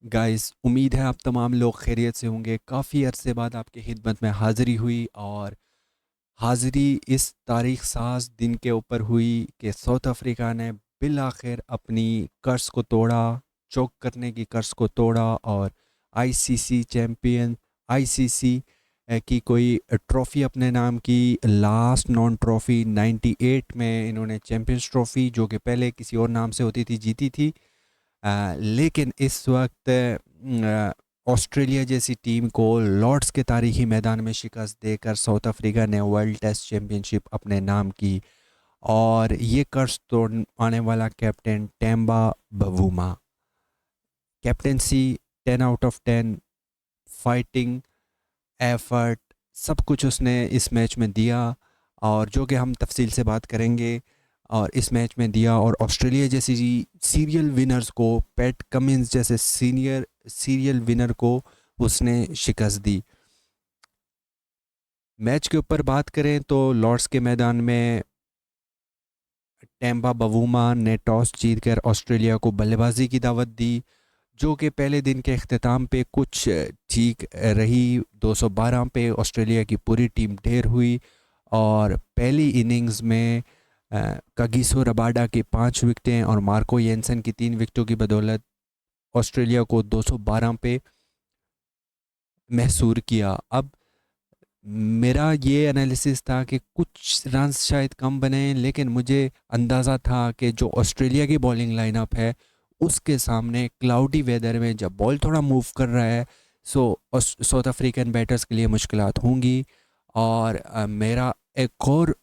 Guys, उम्मीद है आप तमाम लोग खैरियत से होंगे। काफ़ी अरसे बाद आपकी खिदमत में हाज़िरी हुई और हाज़िरी इस तारीख़ साज़ दिन के ऊपर हुई कि साउथ अफ्रीका ने बिल आखिर अपनी कर्स को तोड़ा, चोक करने की कर्स को तोड़ा और आईसीसी चैम्पियन आईसीसी की कोई ट्रॉफ़ी अपने नाम की। लास्ट नॉन ट्रॉफ़ी 98 में इन्होंने चैम्पियंस ट्रॉफ़ी, जो कि पहले किसी और नाम से होती थी, जीती थी। लेकिन इस वक्त ऑस्ट्रेलिया जैसी टीम को लॉर्ड्स के तारीखी मैदान में शिकस्त देकर साउथ अफ्रीका ने वर्ल्ड टेस्ट चैम्पियनशिप अपने नाम की। और ये कर्ज तोड़ने वाला captain Temba Bavuma. Captaincy 10 out of 10, fighting, effort, सब कुछ उसने इस मैच में दिया और जो कि हम तफसील से बात करेंगे। और इस मैच में दिया और ऑस्ट्रेलिया जैसी सीरियल विनर्स को, पैट कमिंस जैसे सीरियल विनर को उसने शिकस्त दी। मैच के ऊपर बात करें तो लॉर्ड्स के मैदान में टेम्बा बवूमा ने टॉस जीतकर ऑस्ट्रेलिया को बल्लेबाजी की दावत दी, जो कि पहले दिन के अख्ताम पे कुछ ठीक रही। 212 पे ऑस्ट्रेलिया की पूरी टीम ढेर हुई और पहली इनिंग्स में कागिसो रबाडा की 5 विकेटें और मार्को येंसन की 3 विकेटों की बदौलत ऑस्ट्रेलिया को 212 पे महसूर किया। अब मेरा ये एनालिसिस था कि कुछ रन्स शायद कम बने, लेकिन मुझे अंदाज़ा था कि जो ऑस्ट्रेलिया की बॉलिंग लाइनअप है उसके सामने क्लाउडी वेदर में जब बॉल थोड़ा मूव कर रहा है, सो साउथ अफ्रीकन बैटर्स के लिए मुश्किलात होंगी। और मेरा एक और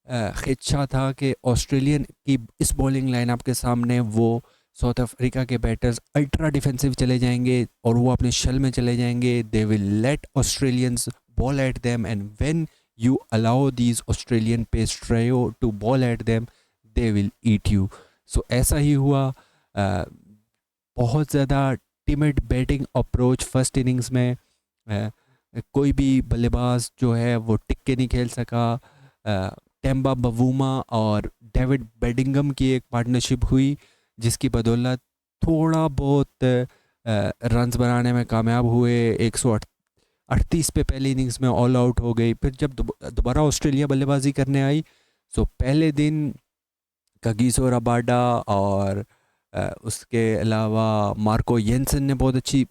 ख़िदशा था कि ऑस्ट्रेलियन की इस बॉलिंग लाइनअप के सामने वो साउथ अफ्रीका के बैटर्स अल्ट्रा डिफेंसिव चले जाएंगे और वो अपने शल में चले जाएंगे। They will let Australians ball at them, and when you allow these Australian pace trio to ball at them, they will eat you. So ऐसा ही हुआ। बहुत ज़्यादा timid batting approach first innings में। कोई भी बल्लेबाज जो है वो टिक के नहीं खेल सका। टेम्बा बवूमा और डेविड बेडिंगम की एक पार्टनरशिप हुई जिसकी बदौलत थोड़ा बहुत रन्स बनाने में कामयाब हुए। 138 पे पहली इनिंग्स में ऑल आउट हो गई। फिर जब दोबारा ऑस्ट्रेलिया बल्लेबाजी करने आई, सो पहले दिन कागिसो रबाडा और उसके अलावा मार्को येंसन ने बहुत अच्छी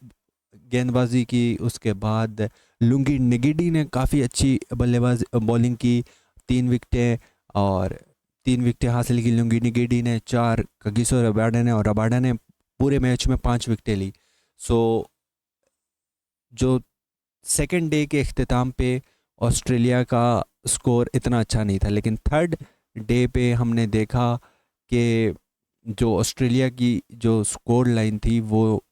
गेंदबाजी की। उसके बाद लुंगी निगिडी ने काफ़ी अच्छी बॉलिंग की, 3 विकेटें और 3 विकेटें हासिल की लुंगी निगिडी ने, 4 कागिसो रबाडा ने, और रबाडा ने पूरे मैच में 5 विकेटें ली। सो जो सेकेंड डे के अख्ताम पे ऑस्ट्रेलिया का स्कोर इतना अच्छा नहीं था, लेकिन थर्ड डे पे हमने देखा कि जो ऑस्ट्रेलिया की जो स्कोर लाइन थी वो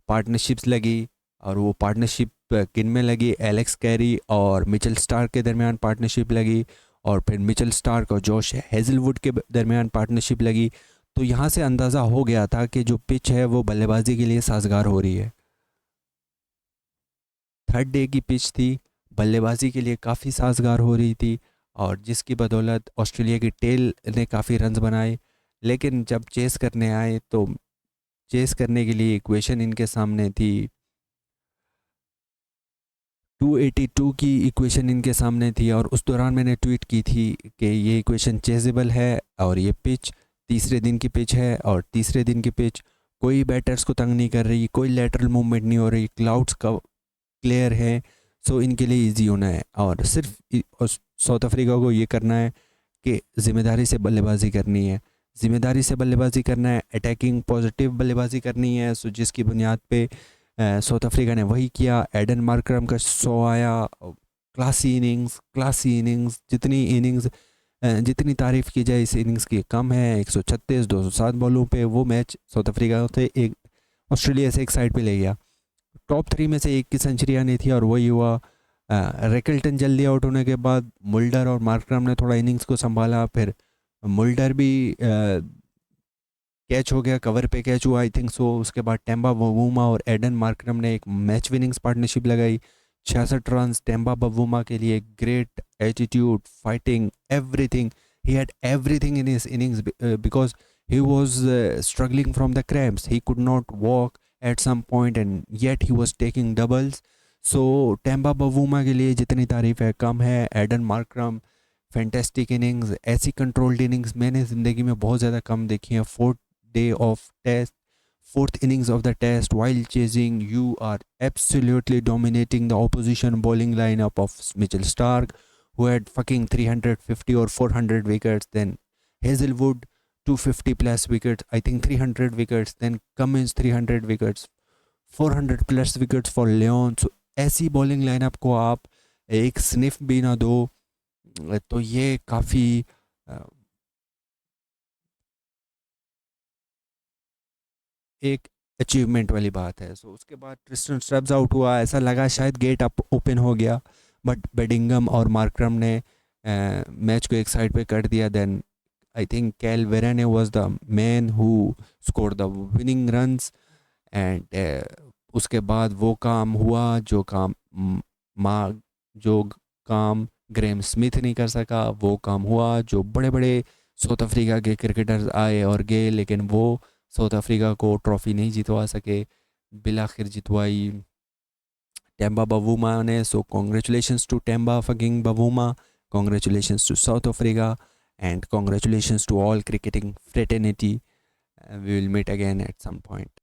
पार्टनरशिप्स लगी। और वो पार्टनरशिप किन में लगी? एलेक्स कैरी और मिचेल स्टार्क के दरमियान पार्टनरशिप लगी, और फिर मिचेल स्टार्क और जोश हेजलवुड के दरमियान पार्टनरशिप लगी। तो यहाँ से अंदाज़ा हो गया था कि जो पिच है वो बल्लेबाजी के लिए साजगार हो रही है। थर्ड डे की पिच थी, बल्लेबाजी के लिए काफ़ी साजगार हो रही थी, और जिसकी बदौलत ऑस्ट्रेलिया की टेल ने काफ़ी रन्स बनाए। लेकिन जब चेस करने आए तो चेस करने के लिए इक्वेशन इनके सामने थी, 282 की इक्वेशन इनके सामने थी। और उस दौरान मैंने ट्वीट की थी कि ये इक्वेशन चेजेबल है और ये पिच तीसरे दिन की पिच है, और तीसरे दिन की पिच कोई बैटर्स को तंग नहीं कर रही, कोई लेटरल मूवमेंट नहीं हो रही, क्लाउड्स का क्लियर है। सो इनके लिए इजी होना है और सिर्फ साउथ अफ्रीका को ये करना है कि ज़िम्मेदारी से बल्लेबाजी करनी है। ज़िम्मेदारी से बल्लेबाजी करना है, अटैकिंग पॉजिटिव बल्लेबाजी करनी है। सो जिसकी बुनियाद पे साउथ अफ्रीका ने वही किया। एडन मार्करम का 100 आया। क्लासी इनिंग्स जितनी तारीफ़ की जाए इस इनिंग्स की कम है। 136 207 बॉलों पे वो मैच साउथ अफ्रीका से एक ऑस्ट्रेलिया से एक साइड पे ले गया। टॉप 3 में से एक की सेंचुरी आनी थी और वही हुआ। रेकल्टन जल्दी आउट होने के बाद मुल्डर और मार्करम ने थोड़ा इनिंग्स को संभाला। फिर मुल्डर भी कैच हो गया, कवर पे कैच हुआ आई थिंक सो। उसके बाद टेम्बा बवूमा और एडन मार्करम ने एक मैच विनिंग्स पार्टनरशिप लगाई। 66 रन टेम्बा बवूमा के लिए, great attitude, fighting, everything. He had everything in his innings because he was struggling from the cramps. He could not walk at some point and yet he was taking doubles. So Temba Bavuma के लिए जितनी तारीफ है कम है. Aiden Markram fantastic innings. ऐसी controlled innings मैंने ज़िंदगी में बहुत ज़्यादा कम देखी है. Day of test fourth innings of the test while chasing, you are absolutely dominating the opposition bowling lineup of Mitchell Stark, who had fucking 350 or 400 wickets, then Hazelwood 250 plus wickets, I think 300 wickets, then Cummins 300 wickets, 400 plus wickets for Leon. So ऐसी bowling lineup को आप एक sniff भी ना दो तो ये काफ़ी एक अचीवमेंट वाली बात है. सो उसके बाद ट्रिस्टन स्ट्रब्स आउट हुआ. ऐसा लगा शायद गेट अप ओपन हो गया, बट बेडिंगम और मार्क्रम ने मैच को एक साइड पे कर दिया. Then I think Kyle Verreynne was the man who score the winning runs. And उसके बाद वो काम हुआ जो काम जो काम ग्रेम स्मिथ नहीं कर सका, वो काम हुआ जो बड़े बड़े साउथ अफ्रीका के क्रिकेटर्स आए और गए, लेकिन वो साउथ अफ्रीका को ट्रॉफ़ी नहीं जितवा सके. बिलाखिर जितवाई टेम्बा बवूमा ने. So congratulations to Temba fucking Bavuma, congratulations to South Africa, and congratulations to all cricketing fraternity. We will meet again at some point.